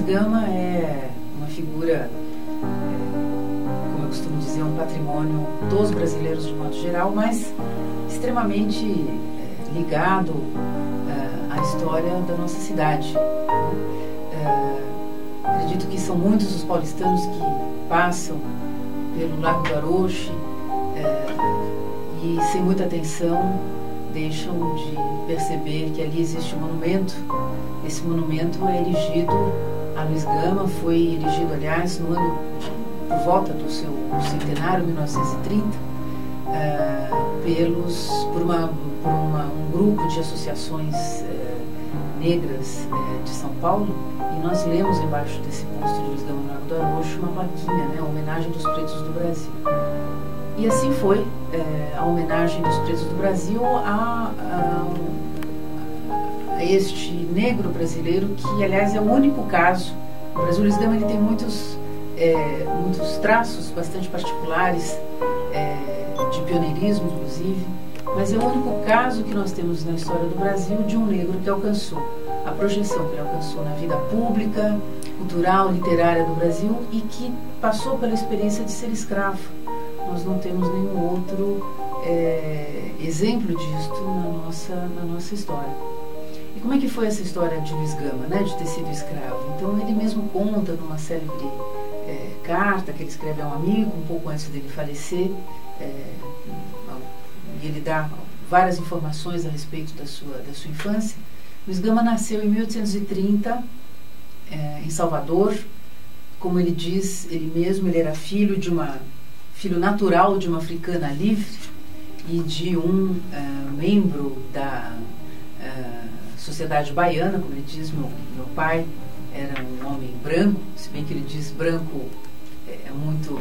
Gama é uma figura, como eu costumo dizer, um patrimônio dos brasileiros de modo geral, mas extremamente ligado à história da nossa cidade. Acredito que são muitos os paulistanos que passam pelo Largo do Arouche e, sem muita atenção, deixam de perceber que ali existe um monumento. Esse monumento é erigido a Luiz Gama, foi erigido, aliás, no ano por volta do seu centenário, 1930, por um grupo de associações negras de São Paulo, e nós lemos embaixo desse busto de Luiz Gama no Largo do Arouche uma plaquinha, né, a homenagem dos pretos do Brasil. E assim foi a homenagem dos pretos do Brasil a este negro brasileiro, que aliás é o único caso. O Brasil, Luiz Gama, ele tem muitos traços bastante particulares, de pioneirismo inclusive, mas é o único caso que nós temos na história do Brasil de um negro que alcançou a projeção que ele alcançou na vida pública, cultural, literária do Brasil, e que passou pela experiência de ser escravo. Nós não temos nenhum outro exemplo disto na nossa história. E como é que foi essa história de Luiz Gama, né, de ter sido escravo? Então ele mesmo conta numa célebre carta que ele escreve a um amigo, um pouco antes dele falecer, e ele dá várias informações a respeito da sua infância. Luiz Gama nasceu em 1830, em Salvador. Como ele diz, ele mesmo, ele era filho natural de uma africana livre e de um membro da sociedade baiana. Como ele diz, meu pai era um homem branco, se bem que ele diz branco é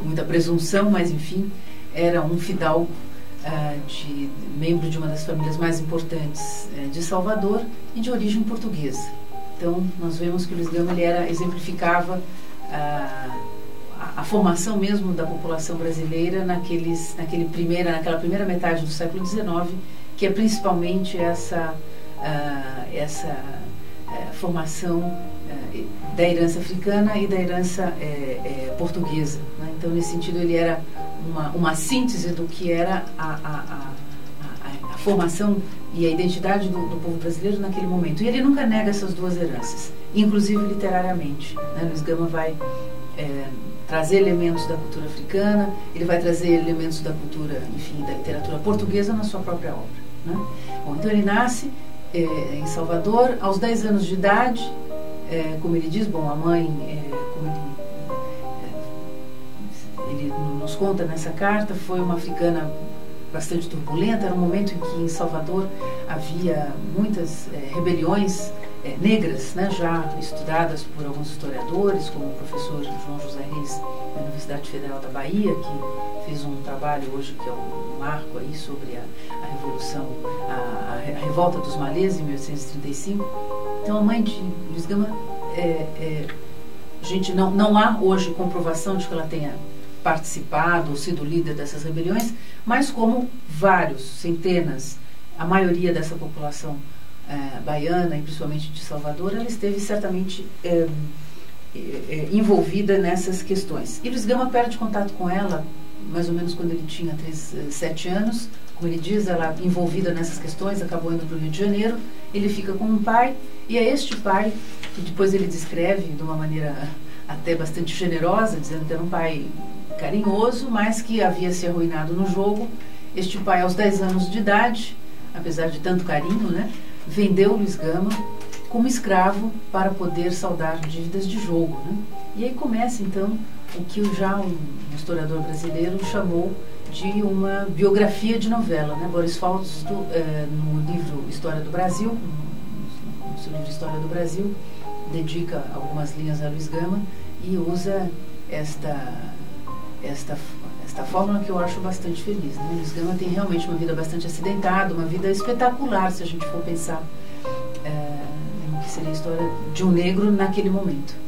muita presunção, mas enfim, era um fidalgo, membro de uma das famílias mais importantes de Salvador e de origem portuguesa. Então nós vemos que Luiz Gama exemplificava a formação mesmo da população brasileira naquela primeira metade do século XIX, que é principalmente essa formação da herança africana e da herança portuguesa, né? Então, nesse sentido, ele era uma síntese do que era a formação e a identidade do povo brasileiro naquele momento. E ele nunca nega essas duas heranças, inclusive literariamente, né? Luiz Gama vai trazer elementos da cultura africana, ele vai trazer elementos da cultura, enfim, da literatura portuguesa na sua própria obra, né? Bom, então ele nasce em Salvador, aos 10 anos de idade, como ele diz, bom, a mãe, ele nos conta nessa carta, foi uma africana bastante turbulenta. Era um momento em que em Salvador havia muitas rebeliões negras, né, já estudadas por alguns historiadores, como o professor João José Reis, da Universidade Federal da Bahia, que fez um trabalho hoje que é um marco aí sobre a Revolução, a Revolta dos Malês, em 1835. Então a mãe de Luiz Gama, gente, não há hoje comprovação de que ela tenha participado ou sido líder dessas rebeliões, mas como centenas, a maioria dessa população baiana, e principalmente de Salvador, ela esteve certamente envolvida nessas questões. E Luiz Gama perde contato com ela mais ou menos quando ele tinha 7 anos. Como ele diz, ela envolvida nessas questões, acabou indo para o Rio de Janeiro. Ele fica com um pai, e é este pai que depois ele descreve de uma maneira até bastante generosa, dizendo que era um pai carinhoso, mas que havia se arruinado no jogo. Este pai, aos 10 anos de idade, apesar de tanto carinho, né, vendeu Luiz Gama como escravo para poder saldar dívidas de jogo, né? E aí começa então o que já um historiador brasileiro chamou de uma biografia de novela, né? Boris Fausto, no livro História do Brasil, no seu livro História do Brasil, dedica algumas linhas a Luiz Gama e usa esta fórmula que eu acho bastante feliz, né? Luiz Gama tem realmente uma vida bastante acidentada, uma vida espetacular, se a gente for pensar no que seria a história de um negro naquele momento.